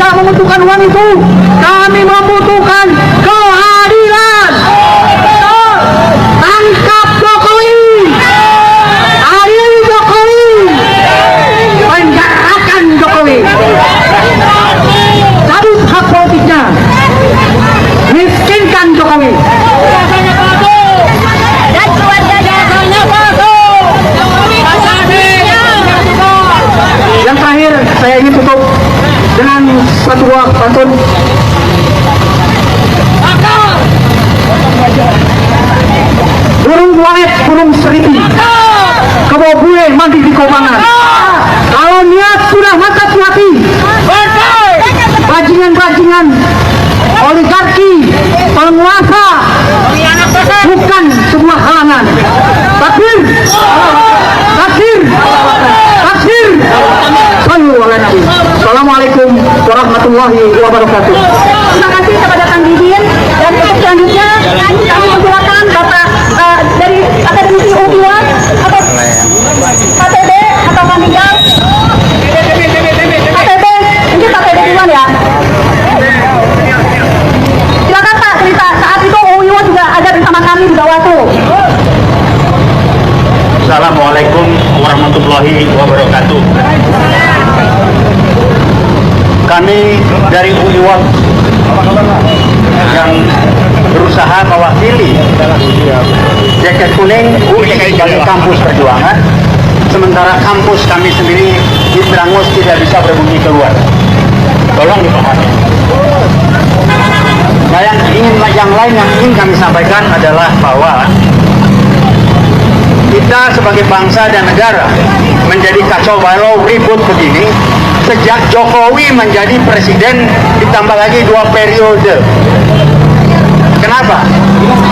tidak membutuhkan uang itu. Kami membutuhkan keadilan. Tangkap Jokowi, adili Jokowi, penjarakan Jokowi, cabut hak politiknya, miskinkan Jokowi. Yang terakhir saya ingin tutup dengan satu buah pantun. Burung walet, burung seriti, kebo gue mandi di kobangan. Kalau niat sudah mantap di hati, bajingan-bajingan oligarki penguasa bukan sebuah halangan. Takbir, takbir, takbir. Sallu ala Nabi. Assalamualaikum warahmatullahi wabarakatuh. Terima kasih kepada Kang Didin, dan untuk selanjutnya kami mempersilakan Bapak dari Akademisi U2 atau KTB atau Kang Tinggal. KTB, mungkin KTB duluan ya. Silakan Pak, cerita saat itu U2 juga ada bersama kami di Bawaslu. Assalamualaikum warahmatullahi wabarakatuh. Kami dari UIWAT yang berusaha mewakili jaket kuning UI sebagai kampus perjuangan, sementara kampus kami sendiri di Brangus tidak bisa berbunyi keluar. Tolong dipahami. Nah, yang lain yang ingin kami sampaikan adalah bahwa kita sebagai bangsa dan negara menjadi kacau balau ribut begini sejak Jokowi menjadi presiden, ditambah lagi 2 periode. Kenapa?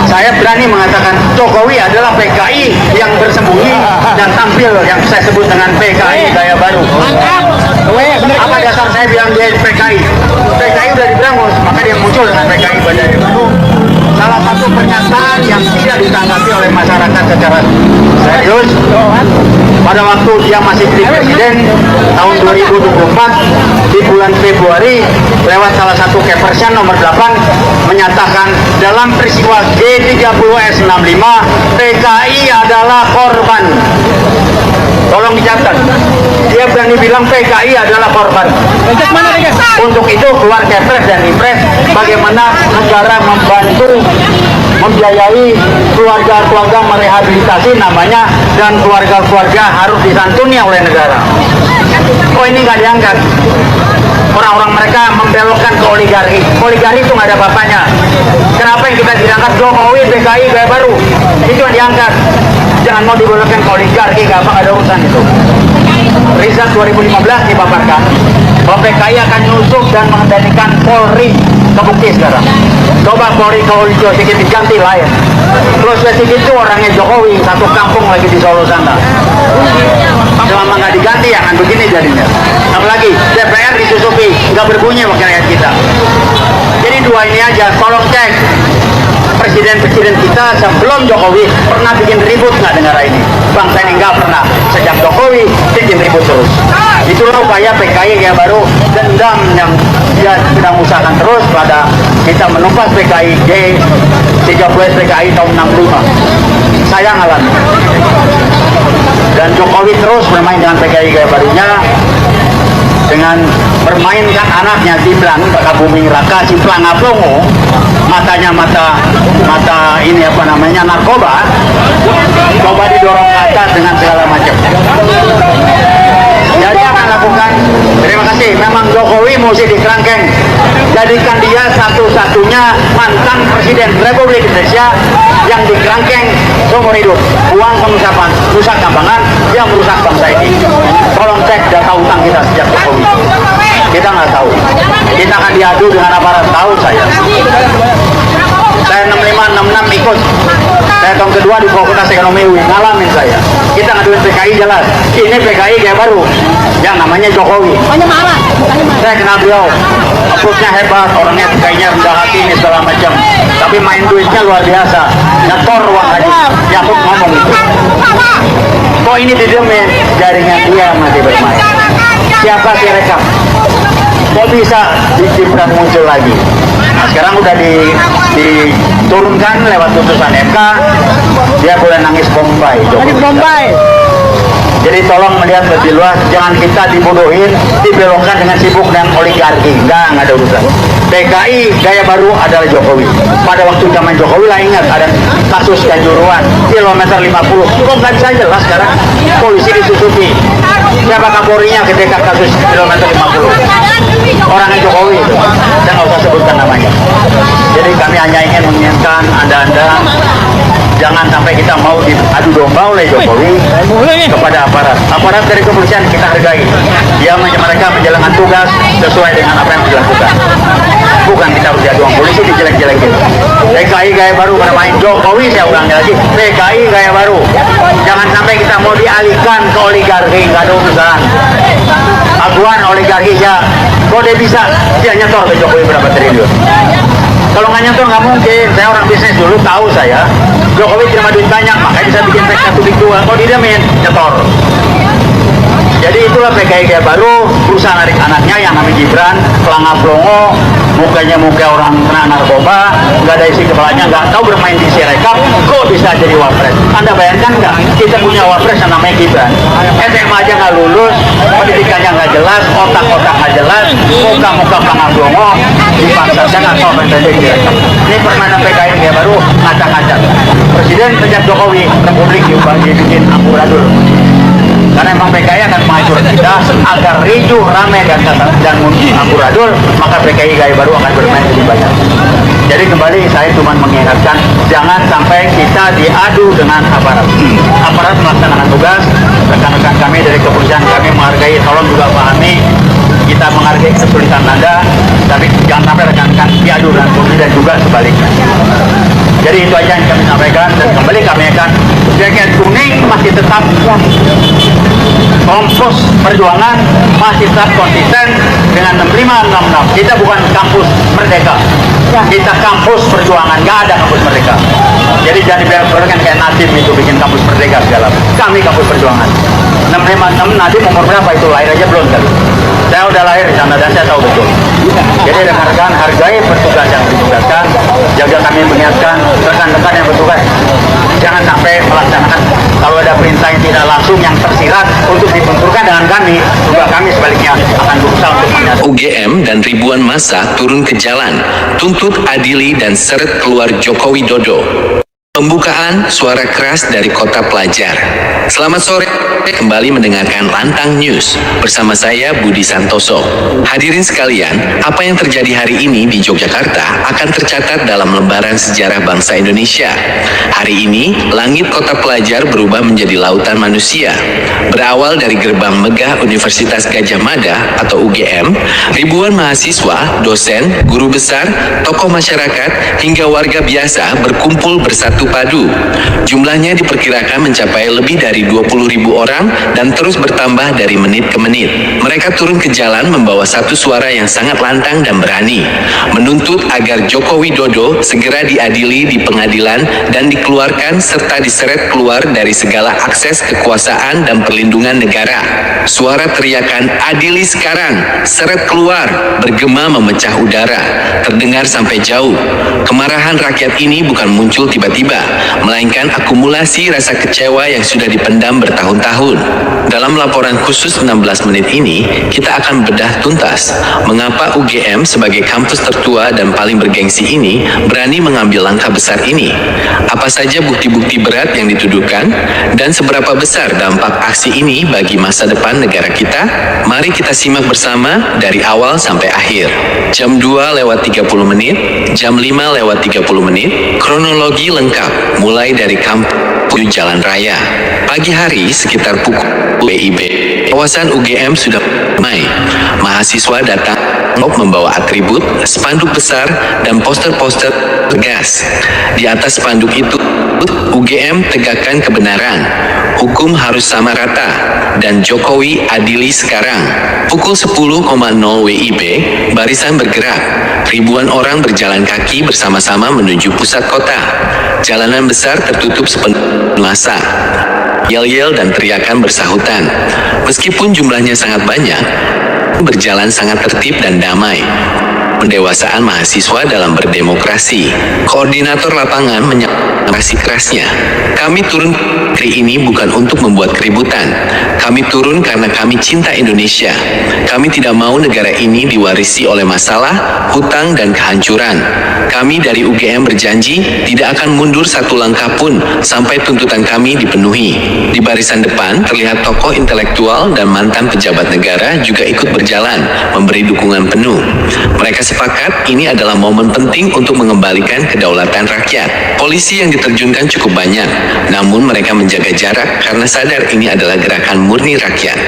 Saya berani mengatakan Jokowi adalah PKI yang bersembunyi dan tampil yang saya sebut dengan PKI gaya baru. Apa dasar saya bilang dia PKI? PKI udah diberangus, maka dia muncul dengan PKI gaya baru. Salah satu pernyataan yang tidak ditanggapi oleh masyarakat secara serius pada waktu dia masih jadi presiden tahun 2024 di bulan Februari lewat salah satu Kepersian nomor 8 menyatakan dalam peristiwa G30S65 PKI adalah korban. Tolong dicatat, dia berani bilang PKI adalah korban. Untuk itu keluar Kepres dan Impres bagaimana negara membantu membiayai keluarga-keluarga merehabilitasi namanya, dan keluarga-keluarga harus disantuni oleh negara. Kok ini nggak diangkat? Orang-orang mereka membelokkan ke oligarki. Oligarki itu nggak ada bapaknya. Kenapa yang kita diangkat Jokowi PKI gaya baru? Itu yang diangkat. Jangan mau dibelokkan ke oligarki, nggak ada urusan itu. Riset 2015 dipaparkan bahwa PKI akan nyusup dan mengendalikan Polri. Kebukti sekarang. Coba Polri kalau sedikit diganti lain. Terus sedikit itu orangnya Jokowi, satu kampung lagi di Solo sana. Selama nggak diganti ya kan begini jadinya. Apalagi DPR disusupi, nggak berbunyi wakil rakyat kita. Jadi dua ini aja, tolong cek. Presiden-presiden kita sebelum Jokowi pernah bikin ribut nggak negara ini? Bangsa ini nggak pernah. Sejak Jokowi bikin ribut terus. Itulah upaya PKI yang baru, dendam yang dia sedang usahakan terus pada kita menumpas PKI G30 PKI tahun 65. Saya ngalami. Dan Jokowi terus bermain dengan PKI gaya barunya dengan bermainkan anaknya Ciplang, Pak Buming Raka, Ciplang Aplongo, matanya mata ini apa namanya narkoba, coba didorong ke atas dengan segala macam. Jadi akan lakukan. Terima kasih. Memang Jokowi mesti dikerangkeng. Jadikan dia satu-satunya mantan presiden Republik Indonesia yang dikerangkeng seumur hidup. Uang pengusapan, rusak gampangan, yang merusak bangsa ini. Tolong cek data utang kita sejak Jokowi. Kita nggak tahu. Kita akan diadu dengan aparat, tahu saya. Saya 65-66 ikut. Saya tahun kedua di Fakultas Ekonomi UI, ngalamin saya. Kita ngaduin PKI jelas. Ini PKI gaya baru, yang namanya Jokowi. Saya kenal beliau, approach-nya hebat, orangnya kayaknya rendah hati ini segala macam. Tapi main duitnya luar biasa. Nyetor uang aja. Yakut ngomong itu. Kok ini didiemin? Jaringan dia masih bermain. Siapa sih rekam? kok bisa Gibran muncul lagi. Nah, sekarang udah diturunkan lewat putusan MK, dia boleh nangis Bombay. Jadi tolong melihat lebih luas, jangan kita dibodohin, dibelokkan dengan sibuk dengan oligarki. Enggak ada urusan. PKI gaya baru adalah Jokowi. Pada waktu zaman Jokowi lah, ingat ada kasus Kanjuruhan kilometer 50. Kok nggak bisa jelas sekarang? Polisi disusupi. Siapa Kapolrinya ketika kasus kilometer 50? Orangnya Jokowi itu. Saya nggak usah sebutkan namanya. Jadi kami hanya ingin mengingatkan Anda-Anda, jangan sampai kita mau diadu domba oleh Jokowi kepada aparat dari kepolisian. Kita hargai mereka menjalankan tugas sesuai dengan apa yang dilakukan, bukan kita harus diadu polisi dijelek-jelekin. PKI gaya baru bermain Jokowi, saya ulangi lagi, PKI gaya baru. Jangan sampai kita mau dialihkan ke oligarki, nggak ada urusan. Aguan oligarki ya, kok dia bisa dia nyetor ke Jokowi berapa triliun? Kalau nggak nyetor nggak mungkin. Saya orang bisnis dulu, tahu saya Jokowi terima duit banyak, makanya bisa bikin PK 1 kalau dia main nyetor. Jadi itulah PKI gaya baru, berusaha narik anaknya yang namanya Gibran, pelangap pelongo, mukanya muka orang kena narkoba, nggak ada isi kepalanya, nggak tahu bermain di Sirekap, kok bisa jadi wapres? Anda bayangkan nggak? Kita punya wapres yang namanya Gibran, SMA aja nggak lulus, pendidikannya nggak jelas, otak-otak nggak jelas, muka-muka pelangap pelongo, dipaksa saya nggak tahu apa yang terjadi di Sirekap. Ini permainan PKI gaya baru, ngacak-ngacak. Presiden sejak Jokowi, Republik dibikin amburadul. Karena memang PKI akan menghancurkan kita agar ricuh, ramai dan amburadul, maka PKI gaya baru akan bermain lebih banyak. Jadi kembali saya cuma mengingatkan, jangan sampai kita diadu dengan aparat. Aparat melaksanakan tugas, rekan-rekan kami dari kepolisian kami menghargai, tolong juga pahami, kita menghargai kesulitan Anda, tapi jangan sampai rekan-rekan diadu dengan polisi dan juga sebaliknya. Jadi itu aja yang kami sampaikan, dan kembali kami akan jaket kuning masih tetap kompos perjuangan, masih tetap konsisten dengan 6566. Kita bukan kampus merdeka, kita kampus perjuangan, nggak ada kampus merdeka. Jadi jangan dibiarkan kayak Nadiem itu bikin kampus merdeka segala. Kami kampus perjuangan. 656 Nadiem umur berapa itu, lahir aja belum kali. Saya udah lahir di sana dan saya tahu betul. Jadi rekan-rekan hargai petugas yang ditugaskan, jaga kami mengingatkan rekan-rekan yang bertugas jangan sampai melaksanakan kalau ada perintah yang tidak langsung yang tersirat untuk dibenturkan dengan kami, juga kami sebaliknya akan berusaha untuk menyatu. UGM dan ribuan massa turun ke jalan, tuntut adili dan seret keluar Joko Widodo. Pembukaan suara keras dari kota pelajar. Selamat sore, kembali mendengarkan Lantang News bersama saya Budi Santoso. Hadirin sekalian, apa yang terjadi hari ini di Yogyakarta akan tercatat dalam lembaran sejarah bangsa Indonesia. Hari ini, langit kota pelajar berubah menjadi lautan manusia. Berawal dari gerbang megah Universitas Gadjah Mada atau UGM, ribuan mahasiswa, dosen, guru besar, tokoh masyarakat, hingga warga biasa berkumpul bersatu padu. Jumlahnya diperkirakan mencapai lebih dari 20.000 orang dan terus bertambah dari menit ke menit. Mereka turun ke jalan membawa satu suara yang sangat lantang dan berani, menuntut agar Joko Widodo segera diadili di pengadilan dan dikeluarkan serta diseret keluar dari segala akses kekuasaan dan perlindungan negara. Suara teriakan "adili sekarang, seret keluar" bergema memecah udara, terdengar sampai jauh. Kemarahan rakyat ini bukan muncul tiba-tiba, melainkan akumulasi rasa kecewa yang sudah dipendam bertahun-tahun. Dalam laporan khusus 16 menit ini, kita akan bedah tuntas mengapa UGM sebagai kampus tertua dan paling bergengsi ini berani mengambil langkah besar ini. Apa saja bukti-bukti berat yang dituduhkan dan seberapa besar dampak aksi ini bagi masa depan negara kita? Mari kita simak bersama dari awal sampai akhir. Jam 2:30 menit, jam 5:30 menit, kronologi lengkap mulai dari kampus Jalan Raya. Pagi hari sekitar pukul WIB, kawasan UGM sudah ramai. Mahasiswa datang membawa atribut, spanduk besar, dan poster-poster tegas. Di atas spanduk itu, UGM tegakkan kebenaran, hukum harus sama rata, dan Jokowi adili sekarang. Pukul 10.00 WIB, barisan bergerak. Ribuan orang berjalan kaki bersama-sama menuju pusat kota. Jalanan besar tertutup sepenuh massa. Yel-yel dan teriakan bersahutan. Meskipun jumlahnya sangat banyak, berjalan sangat tertib dan damai. Pendewasaan mahasiswa dalam berdemokrasi. Koordinator lapangan menyampaikan kerasnya. Kami turun hari ini bukan untuk membuat keributan. Kami turun karena kami cinta Indonesia. Kami tidak mau negara ini diwarisi oleh masalah, hutang, dan kehancuran. Kami dari UGM berjanji tidak akan mundur satu langkah pun sampai tuntutan kami dipenuhi. Di barisan depan terlihat tokoh intelektual dan mantan pejabat negara juga ikut berjalan, memberi dukungan penuh. Mereka sepakat ini adalah momen penting untuk mengembalikan kedaulatan rakyat. Polisi yang diterjunkan cukup banyak, namun mereka menjaga jarak karena sadar ini adalah gerakan murni rakyat.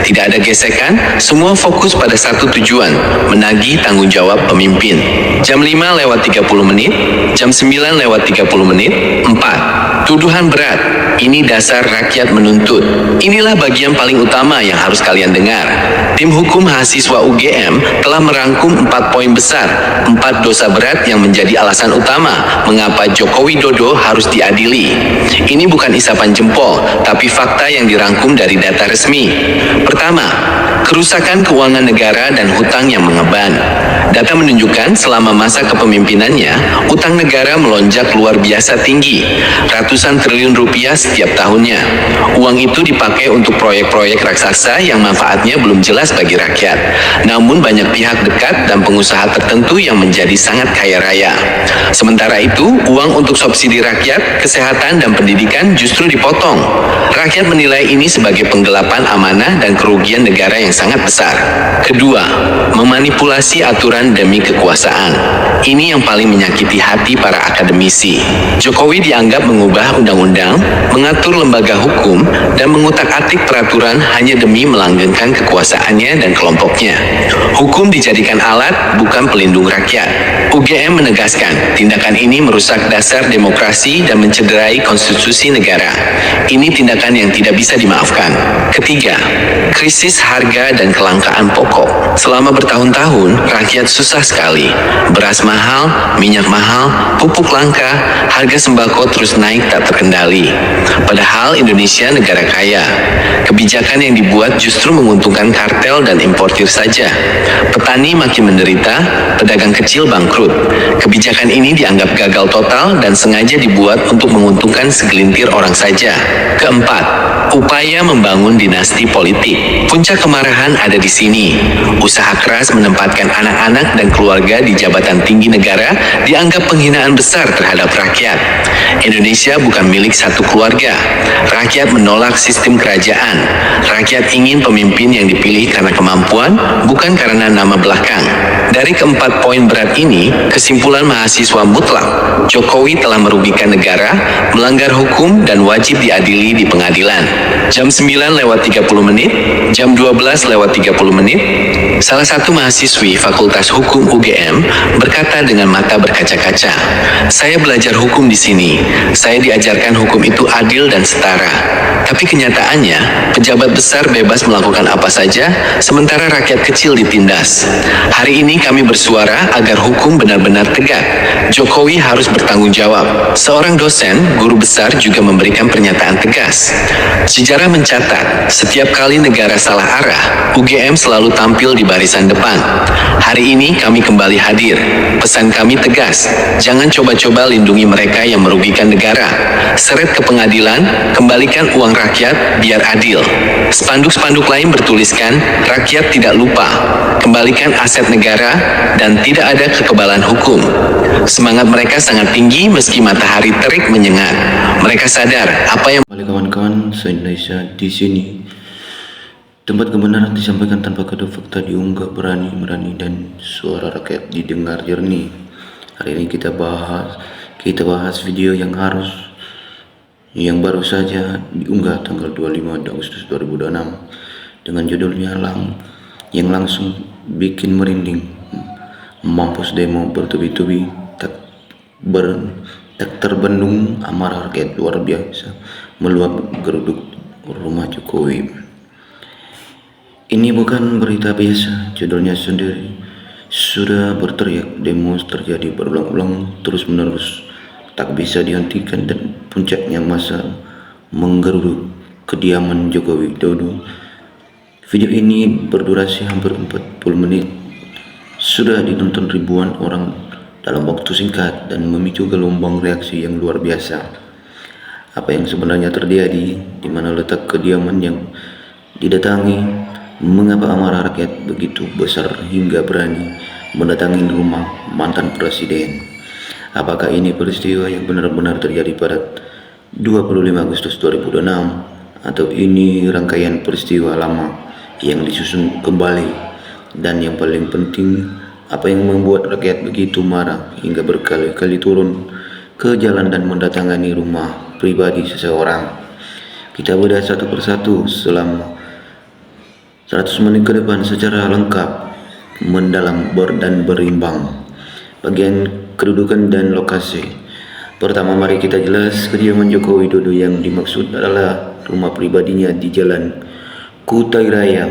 Tidak ada gesekan, semua fokus pada satu tujuan, menagih tanggung jawab pemimpin. Jam 5 lewat 30 menit, jam 9 lewat 30 menit, 4. Tuduhan berat, ini dasar rakyat menuntut. Inilah bagian paling utama yang harus kalian dengar. Tim hukum mahasiswa UGM telah merangkum 4 poin besar, 4 dosa berat yang menjadi alasan utama mengapa Joko Widodo harus diadili. Ini bukan isapan jempol, tapi fakta yang dirangkum dari data resmi. Pertama, kerusakan keuangan negara dan hutang yang mengeban. Data menunjukkan selama masa kepemimpinannya, utang negara melonjak luar biasa tinggi, ratusan triliun rupiah setiap tahunnya. Uang itu dipakai untuk proyek-proyek raksasa yang manfaatnya belum jelas bagi rakyat. Namun banyak pihak dekat dan pengusaha tertentu yang menjadi sangat kaya raya. Sementara itu, uang untuk subsidi rakyat, kesehatan, dan pendidikan justru dipotong. Rakyat menilai ini sebagai penggelapan amanah dan kerugian negara yang sangat besar. Kedua, memanipulasi aturan demi kekuasaan. Ini yang paling menyakiti hati para akademisi. Jokowi dianggap mengubah undang-undang, mengatur lembaga hukum, dan mengutak-atik peraturan hanya demi melanggengkan kekuasaannya dan kelompoknya. Hukum dijadikan alat, bukan pelindung rakyat. UGM menegaskan, tindakan ini merusak dasar demokrasi dan mencederai konstitusi negara. Ini tindakan yang tidak bisa dimaafkan. Ketiga, krisis harga dan kelangkaan pokok. Selama bertahun-tahun, rakyat susah sekali. Beras mahal, minyak mahal, pupuk langka, harga sembako terus naik tak terkendali. Padahal Indonesia negara kaya. Kebijakan yang dibuat justru menguntungkan kartel dan importir saja. Petani makin menderita, pedagang kecil bangkrut. Kebijakan ini dianggap gagal total dan sengaja dibuat untuk menguntungkan segelintir orang saja. Keempat, upaya membangun dinasti politik. Puncak kemarahan ada di sini. Usaha keras menempatkan anak-anak dan keluarga di jabatan tinggi negara dianggap penghinaan besar terhadap rakyat. Indonesia bukan milik satu keluarga. Rakyat menolak sistem kerajaan. Rakyat ingin pemimpin yang dipilih karena kemampuan, bukan karena nama belakang. Dari keempat poin berat ini, kesimpulan mahasiswa mutlak, Jokowi telah merugikan negara, melanggar hukum, dan wajib diadili di pengadilan. Jam 9 lewat 30 menit, jam 12 lewat 30 menit, salah satu mahasiswi Fakultas Hukum UGM berkata dengan mata berkaca-kaca, "Saya belajar hukum di sini. Saya diajarkan hukum itu adil dan setara. Tapi kenyataannya, pejabat besar bebas melakukan apa saja, sementara rakyat kecil ditindas. Hari ini kami bersuara agar hukum benar-benar tegak. Jokowi harus bertanggung jawab." Seorang dosen, guru besar juga memberikan pernyataan tegas. Sejarah mencatat, setiap kali negara salah arah, UGM selalu tampil di barisan depan. Hari ini kami kembali hadir. Pesan kami tegas, jangan coba-coba lindungi mereka yang merugikan negara. Seret ke pengadilan, kembalikan uang rakyat biar adil. Spanduk-spanduk lain bertuliskan, rakyat tidak lupa, kembalikan aset negara, dan tidak ada kekebalan hukum. Semangat mereka sangat tinggi meski matahari terik menyengat. Mereka sadar apa yang Kembali kawan-kawan, se-Indonesia di sini. Tempat kebenaran disampaikan tanpa kedua, fakta diunggah berani, dan suara rakyat didengar jernih. Hari ini kita bahas video yang baru saja diunggah tanggal 25 Agustus 2026 dengan judulnya yang langsung bikin merinding. Mampus demo bertubi-tubi, tak terbendung amarah rakyat luar biasa meluap geruduk rumah Jokowi. Ini bukan berita biasa, judulnya sendiri sudah berteriak. Demo terjadi berulang-ulang terus-menerus, tak bisa dihentikan, dan puncaknya masa menggeruduk kediaman Joko Widodo. Video ini berdurasi hampir 40 menit. Sudah ditonton ribuan orang dalam waktu singkat dan memicu gelombang reaksi yang luar biasa. Apa yang sebenarnya terjadi, di mana letak kediaman yang didatangi, mengapa amarah rakyat begitu besar hingga berani mendatangi rumah mantan presiden. Apakah ini peristiwa yang benar-benar terjadi pada 25 Agustus 2026 atau ini rangkaian peristiwa lama yang disusun kembali? Dan yang paling penting, apa yang membuat rakyat begitu marah hingga berkali-kali turun ke jalan dan mendatangi rumah pribadi seseorang? Kita bedah satu persatu selama 100 menit ke depan secara lengkap, mendalam dan berimbang. Bagian kedudukan dan lokasi. Pertama, mari kita jelas kediaman Joko Widodo yang dimaksud adalah rumah pribadinya di Jalan Kutai Raya,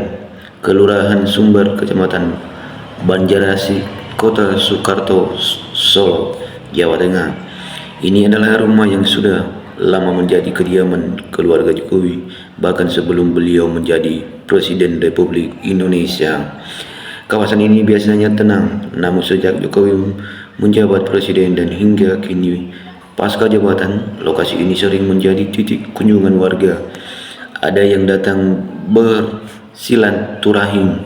Kelurahan Sumber, Kecamatan Banjarnegara, Kota Soekarto, Solo, Jawa Tengah. Ini adalah rumah yang sudah lama menjadi kediaman keluarga Jokowi, bahkan sebelum beliau menjadi Presiden Republik Indonesia. Kawasan ini biasanya tenang, namun sejak Jokowi menjabat presiden dan hingga kini pasca jabatan, lokasi ini sering menjadi titik kunjungan warga. Ada yang datang bersilaturahim,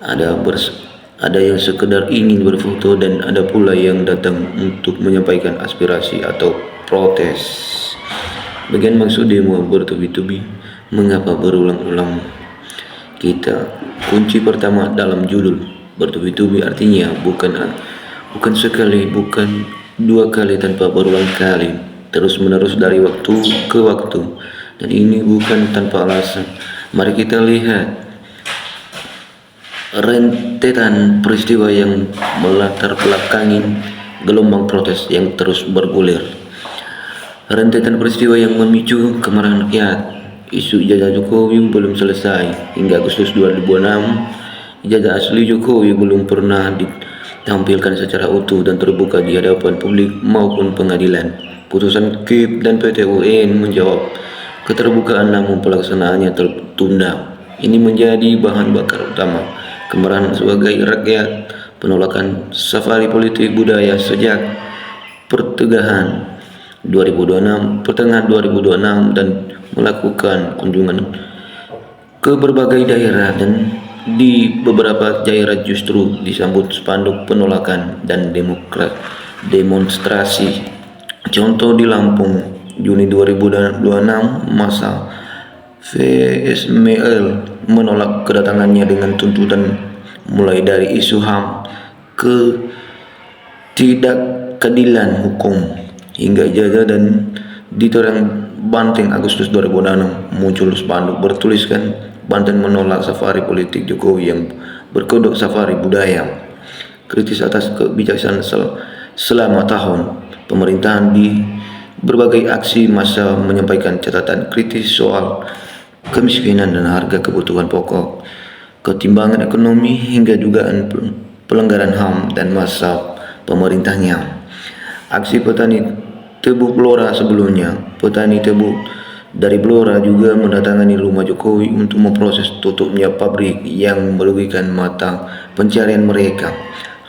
ada yang sekedar ingin berfoto, dan ada pula yang datang untuk menyampaikan aspirasi atau protes. Bagian maksud demo bertubi-tubi, mengapa berulang-ulang? Kita kunci pertama dalam judul bertubi-tubi artinya bukan sekali, bukan dua kali, tanpa berulang kali, terus menerus dari waktu ke waktu, dan ini bukan tanpa alasan. Mari kita lihat rentetan peristiwa yang melatar belakangi gelombang protes yang terus bergulir. Rentetan peristiwa yang memicu kemarahan rakyat. Isu ijazah Jokowi belum selesai. Hingga Agustus 2006, ijazah asli Jokowi belum pernah ditampilkan secara utuh dan terbuka di hadapan publik maupun pengadilan. Putusan KIP dan PT UN menjawab keterbukaan, namun pelaksanaannya tertunda. Ini menjadi bahan bakar utama kemarahan sebagai rakyat. Penolakan safari politik budaya sejak pertengahan 2026 dan melakukan kunjungan ke berbagai daerah, dan di beberapa daerah justru disambut spanduk penolakan dan demonstrasi. Contoh di Lampung, Juni 2026, masa VSML menolak kedatangannya dengan tuntutan mulai dari isu HAM, ketidakkeadilan hukum, hingga ijazah. Dan di Terang Banteng Agustus 2006 muncul spanduk bertuliskan Banten menolak safari politik Jokowi yang berkedok safari budaya. Kritis atas kebijaksanaan selama tahun pemerintahan. Di berbagai aksi massa menyampaikan catatan kritis soal kemiskinan dan harga kebutuhan pokok, ketimbangan ekonomi, hingga dugaan pelanggaran HAM dan masa pemerintahnya. Aksi petani tebu Blora sebelumnya, petani tebu dari Blora juga mendatangi rumah Jokowi untuk memproses tutupnya pabrik yang merugikan mata pencarian mereka.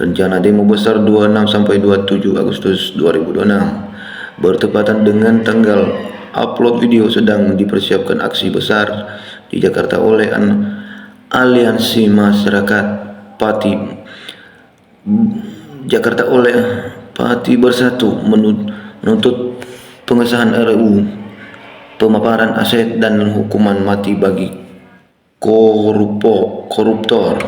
Rencana demo besar 26 sampai 27 Agustus 2026 bertepatan dengan tanggal upload video sedang dipersiapkan aksi besar di Jakarta oleh Aliansi Masyarakat Pati Bersatu menuntut pengesahan RUU pemaparan aset dan hukuman mati bagi koruptor.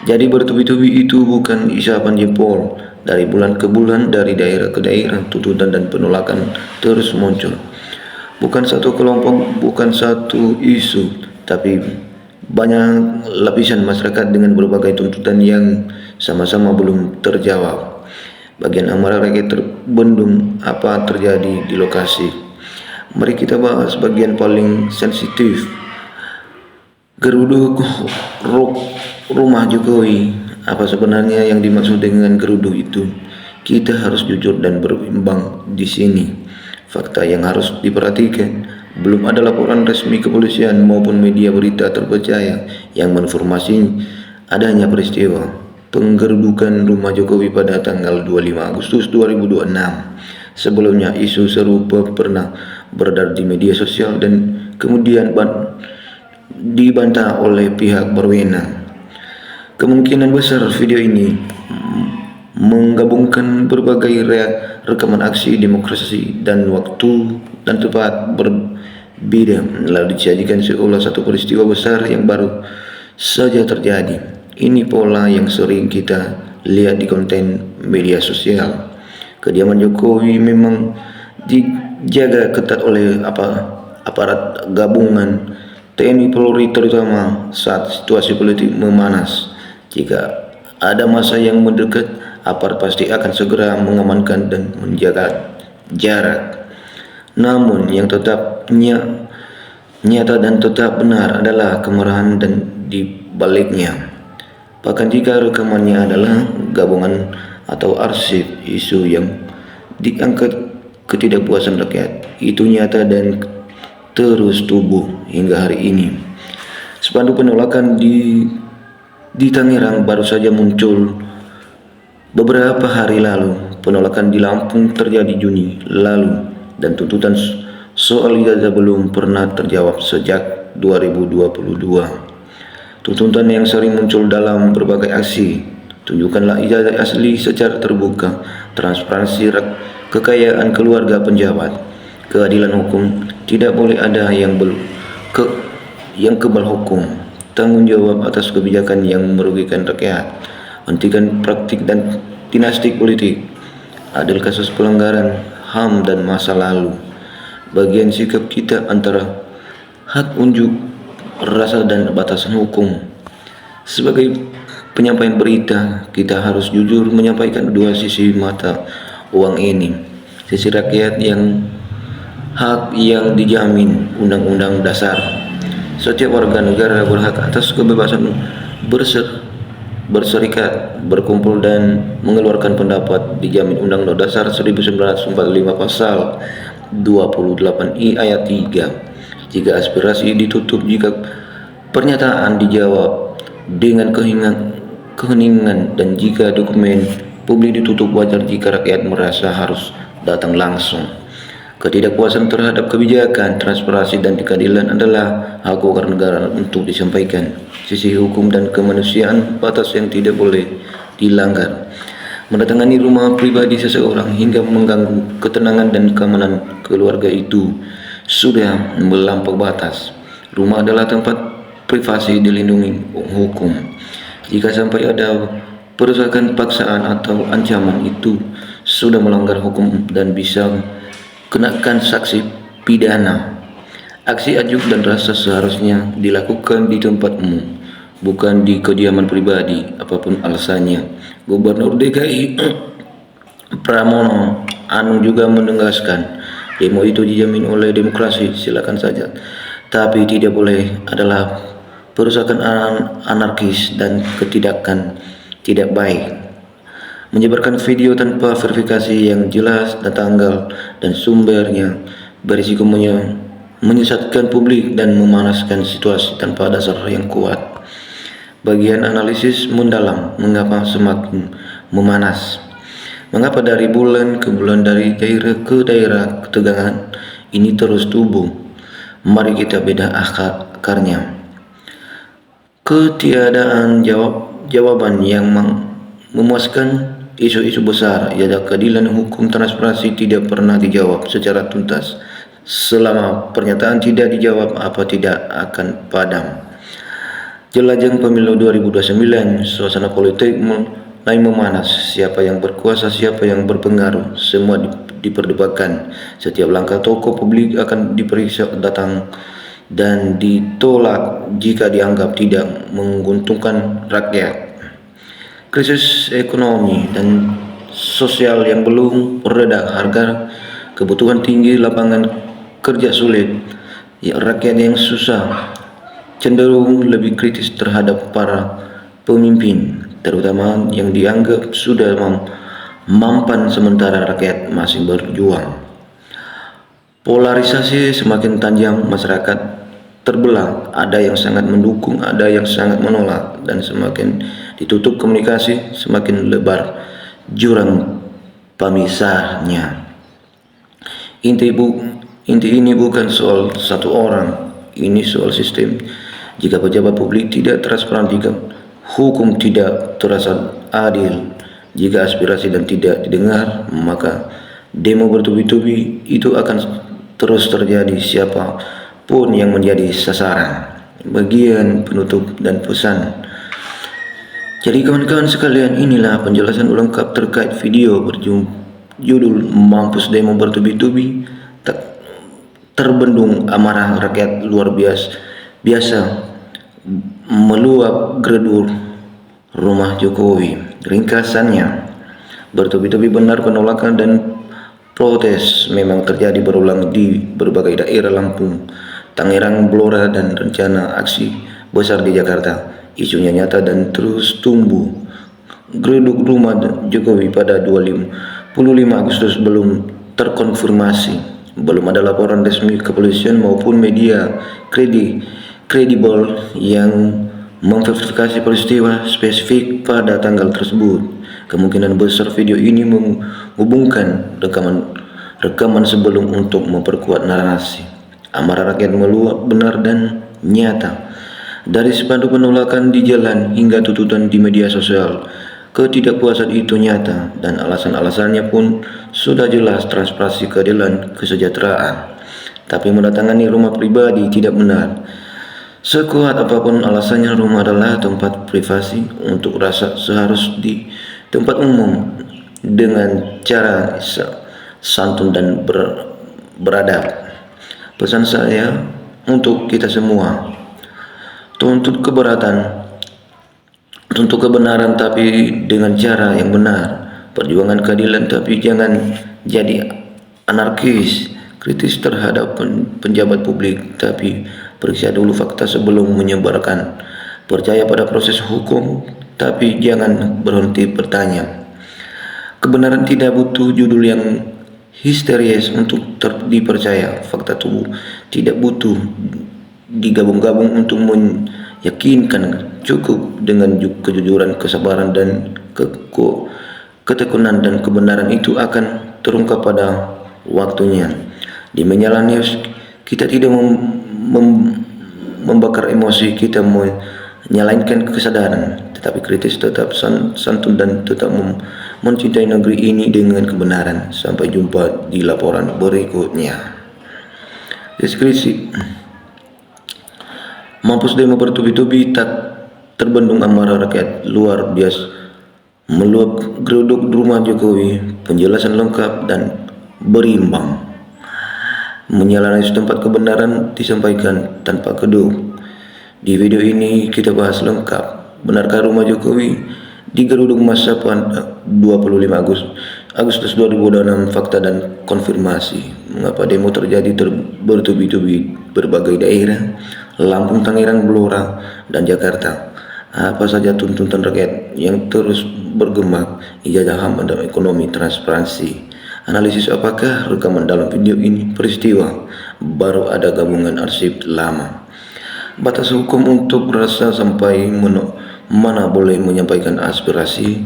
Jadi bertubi-tubi itu bukan isapan jempol. Dari bulan ke bulan, dari daerah ke daerah, tuntutan dan penolakan terus muncul. Bukan satu kelompok, bukan satu isu, tapi banyak lapisan masyarakat dengan berbagai tuntutan yang sama-sama belum terjawab. Bagian amarah rakyat terbendung. Apa terjadi di lokasi? Mari kita bahas bagian paling sensitif. Geruduk rumah Jokowi. Apa sebenarnya yang dimaksud dengan geruduk itu? Kita harus jujur dan berimbang di sini. Fakta yang harus diperhatikan, Belum ada laporan resmi kepolisian maupun media berita terpercaya yang menginformasi adanya peristiwa penggerbekan rumah Jokowi pada tanggal 25 Agustus 2026. Sebelumnya isu serupa pernah beredar di media sosial dan kemudian dibantah oleh pihak berwenang. Kemungkinan besar video ini menggabungkan berbagai rekaman aksi demonstrasi dan waktu dan tempat berbeda, lalu disajikan seolah satu peristiwa besar yang baru saja terjadi. Ini pola yang sering kita lihat di konten media sosial. Kediaman Jokowi memang dijaga ketat oleh aparat gabungan TNI Polri, terutama saat situasi politik memanas. Jika ada masa yang mendekat, aparat pasti akan segera mengamankan dan menjaga jarak. Namun yang tetap nyata dan tetap benar adalah kemarahan dan dibaliknya. Bahkan jika rekamannya adalah gabungan atau arsip isu yang diangkat ketidakpuasan rakyat, itu nyata dan terus tumbuh hingga hari ini. Spanduk penolakan di Tangerang baru saja muncul beberapa hari lalu. Penolakan di Lampung terjadi Juni lalu, dan tuntutan soal ijazah belum pernah terjawab sejak 2022. Tuntutan yang sering muncul dalam berbagai aksi, tunjukkanlah ijazah asli secara terbuka, transparansi kekayaan keluarga penjabat, keadilan hukum, tidak boleh ada yang kebal hukum, tanggung jawab atas kebijakan yang merugikan rakyat, hentikan praktik dan dinasti politik, adil kasus pelanggaran HAM dan masa lalu. Bagian sikap kita antara hak unjuk rasa dan batasan hukum. Sebagai penyampaian berita, kita harus jujur menyampaikan dua sisi mata uang ini. Sisi rakyat yang hak yang dijamin Undang-Undang Dasar. Setiap warga negara berhak atas kebebasan berserikat, berkumpul dan mengeluarkan pendapat dijamin Undang-Undang Dasar 1945 pasal 28I ayat 3. Jika aspirasi ditutup, jika pernyataan dijawab dengan keheningan, dan jika dokumen publik ditutup, wajar jika rakyat merasa harus datang langsung. Ketidakpuasan terhadap kebijakan, transparansi dan keadilan adalah hak warga negara untuk disampaikan. Sisi hukum dan kemanusiaan, batas yang tidak boleh dilanggar. Mendatangi rumah pribadi seseorang hingga mengganggu ketenangan dan keamanan keluarga itu sudah melampaui batas. Rumah adalah tempat privasi dilindungi hukum. Jika sampai ada perusakan, paksaan atau ancaman, itu sudah melanggar hukum dan bisa kenakan sanksi pidana. Aksi unjuk dan rasa seharusnya dilakukan di tempat umum, bukan di kediaman pribadi, apapun alasannya. Gubernur DKI Pramono Anung juga menegaskan, demo itu dijamin oleh demokrasi, silakan saja, tapi tidak boleh adalah perusakan anarkis dan tidak baik. Menyebarkan video tanpa verifikasi yang jelas dan tanggal dan sumbernya berisiko menyesatkan publik dan memanaskan situasi tanpa dasar yang kuat. Bagian analisis mendalam mengapa semakin memanas. Mengapa dari bulan ke bulan, dari daerah ke daerah, ketegangan ini terus tumbuh? Mari kita beda akarnya. Ketiadaan jawaban yang memuaskan. Isu-isu besar, yaitu keadilan hukum, transparansi, tidak pernah dijawab secara tuntas. Selama pernyataan tidak dijawab, apa tidak akan padam. Jelajah pemilu 2029, suasana politik mulai memanas. Siapa yang berkuasa, siapa yang berpengaruh, semua diperdebatkan. Setiap langkah tokoh publik akan diperiksa, datang dan ditolak jika dianggap tidak menguntungkan rakyat. Krisis ekonomi dan sosial yang belum mereda, harga kebutuhan tinggi, lapangan kerja sulit, rakyat yang susah, cenderung lebih kritis terhadap para pemimpin, terutama yang dianggap sudah mampan sementara rakyat masih berjuang. Polarisasi semakin tajam, masyarakat terbelah, ada yang sangat mendukung, ada yang sangat menolak, dan semakin ditutup komunikasi, semakin lebar jurang pemisahnya. Inti ini bukan soal satu orang, ini soal sistem. Jika pejabat publik tidak transparan, jika hukum tidak terasa adil, jika aspirasi dan tidak didengar, maka demo bertubi-tubi itu akan terus terjadi. Siapapun yang menjadi sasaran. Bagian penutup dan pesan. Jadi kawan-kawan sekalian, inilah penjelasan lengkap terkait video berjudul Mampus Demo Bertubi-tubi, tak terbendung amarah rakyat luar biasa meluap gerdu rumah Jokowi. Ringkasannya, bertubi-tubi benar penolakan dan protes memang terjadi berulang di berbagai daerah Lampung, Tangerang, Blora, dan rencana aksi besar di Jakarta. Isunya nyata dan terus tumbuh. Geruduk rumah Jokowi pada 25 Agustus belum terkonfirmasi. Belum ada laporan resmi kepolisian maupun media kredibel yang memverifikasi peristiwa spesifik pada tanggal tersebut. Kemungkinan besar video ini menghubungkan rekaman sebelum untuk memperkuat narasi. Amarah rakyat meluap benar dan nyata. Dari spanduk penolakan di jalan hingga tuntutan di media sosial, ketidakpuasan itu nyata dan alasan-alasannya pun sudah jelas: transparansi, keadilan, kesejahteraan. Tapi mendatangani rumah pribadi tidak benar. Sekuat apapun alasannya, rumah adalah tempat privasi. Untuk rasa seharus di tempat umum dengan cara santun dan beradab. Pesan saya untuk kita semua, tuntut kebenaran tapi dengan cara yang benar. Perjuangan keadilan tapi jangan jadi anarkis. Kritis terhadap penjabat publik tapi periksa dulu fakta sebelum menyebarkan. Percaya pada proses hukum tapi jangan berhenti bertanya. Kebenaran tidak butuh judul yang histeris untuk dipercaya. Fakta tubuh tidak butuh digabung-gabung untuk meyakinkan. Cukup dengan kejujuran, kesabaran, dan ketekunan, dan kebenaran itu akan terungkap pada waktunya. Di Menyala News kita tidak membakar emosi, kita menyalainkan kesadaran, tetapi kritis, tetap santun, dan tetap mencintai negeri ini dengan kebenaran. Sampai jumpa di laporan berikutnya. Deskripsi: mampus demo bertubi-tubi, tak terbendung amarah rakyat luar biasa meluap geruduk rumah Jokowi. Penjelasan lengkap dan berimbang. Menyalahkan tempat kebenaran disampaikan tanpa keduh. Di video ini kita bahas lengkap. Benarkah rumah Jokowi digeruduk massa pada 25 Agustus 2006? Fakta dan konfirmasi. Mengapa demo terjadi bertubi-tubi berbagai daerah Lampung, Tangerang, Blora, dan Jakarta? Apa saja tuntutan rakyat yang terus bergema? Ijazah HAM dan ekonomi, transparansi. Analisis apakah rekaman dalam video ini peristiwa baru, ada gabungan arsip lama? Batas hukum untuk rasa sampai mana boleh menyampaikan aspirasi?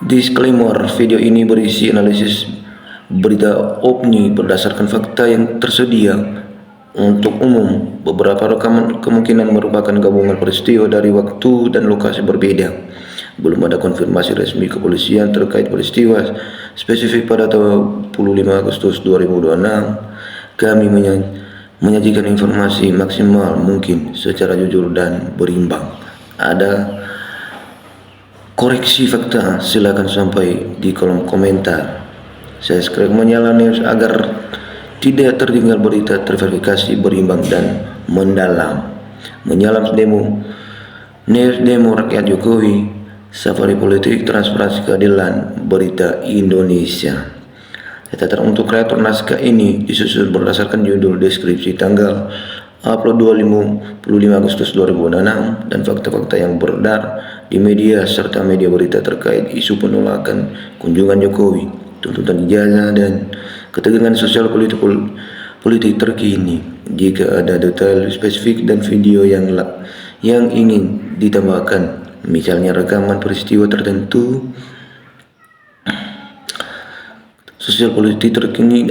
Disclaimer: video ini berisi analisis berita opini berdasarkan fakta yang tersedia untuk umum. Beberapa rekaman kemungkinan merupakan gabungan peristiwa dari waktu dan lokasi berbeda. Belum ada konfirmasi resmi kepolisian terkait peristiwa spesifik pada tanggal 25 Agustus 2026. Kami menyajikan informasi maksimal mungkin secara jujur dan berimbang. Ada koreksi fakta, silakan sampai di kolom komentar. Subscribe Menyala News agar tidak tertinggal berita terverifikasi, berimbang, dan mendalam. Menyala demo News, demo rakyat Jokowi, safari politik, transparansi, keadilan, berita Indonesia. Catatan untuk kreator naskah ini disusun berdasarkan judul, deskripsi, tanggal upload 25 Agustus 2006, dan fakta-fakta yang beredar di media serta media berita terkait isu penolakan kunjungan Jokowi. tuntutan ijazah, dan ketegangan sosial politik terkini. Jika ada detail spesifik dan video yang ingin ditambahkan, misalnya rekaman peristiwa tertentu sosial politik terkini,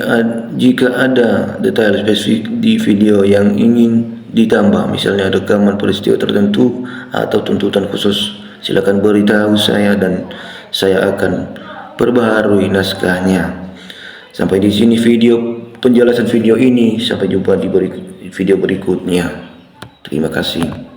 jika ada detail spesifik di video yang ingin ditambah, misalnya rekaman peristiwa tertentu atau tuntutan khusus, silakan beritahu saya dan saya akan perbaharui naskahnya. Sampai di sini penjelasan video ini. Sampai jumpa di video berikutnya. Terima kasih.